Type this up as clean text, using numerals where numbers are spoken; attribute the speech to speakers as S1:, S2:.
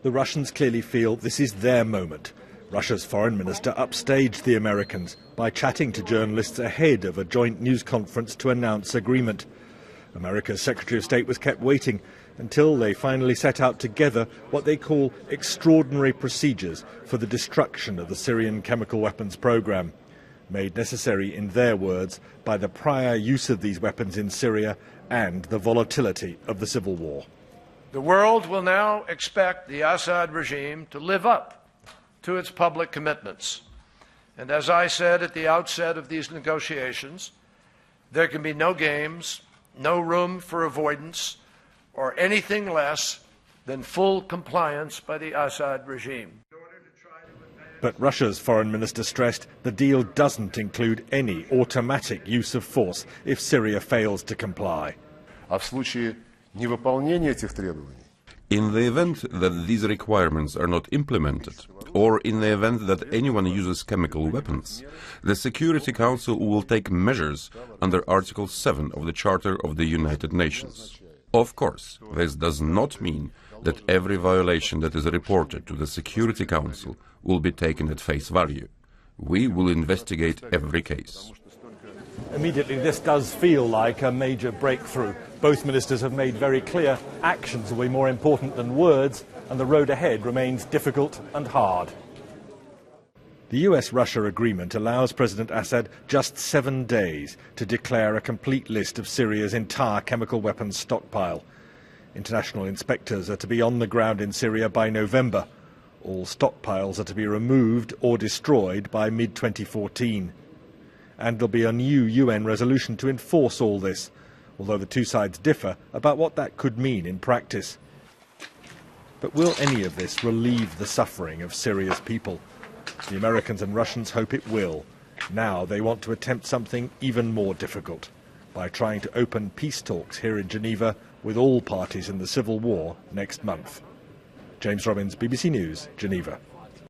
S1: The Russians clearly feel this is their moment. Russia's foreign minister upstaged the Americans by chatting to journalists ahead of a joint news conference to announce agreement. America's Secretary of State was kept waiting until they finally set out together what they call extraordinary procedures for the destruction of the Syrian chemical weapons program, made necessary, in their words, by the prior use of these weapons in Syria and the volatility of the civil war.
S2: The world will now expect the Assad regime to live up to its public commitments. And as I said at the outset of these negotiations, there can be no games, no room for avoidance, or anything less than full compliance by the Assad regime.
S1: But Russia's foreign minister stressed the deal doesn't include any automatic use of force if Syria fails to comply.
S3: In the event that these requirements are not implemented, or in the event that anyone uses chemical weapons, the Security Council will take measures under Article 7 of the Charter of the United Nations. Of course, this does not mean that every violation that is reported to the Security Council will be taken at face value. We will investigate every case.
S1: Immediately, this does feel like a major breakthrough. Both ministers have made very clear actions will be more important than words, and the road ahead remains difficult and hard. The US-Russia agreement allows President Assad just 7 days to declare a complete list of Syria's entire chemical weapons stockpile. International inspectors are to be on the ground in Syria by November. All stockpiles are to be removed or destroyed by mid-2014. And there'll be a new UN resolution to enforce all this, although the two sides differ about what that could mean in practice. But will any of this relieve the suffering of Syria's people? The Americans and Russians hope it will. Now they want to attempt something even more difficult, by trying to open peace talks here in Geneva with all parties in the civil war next month. James Robbins, BBC News, Geneva.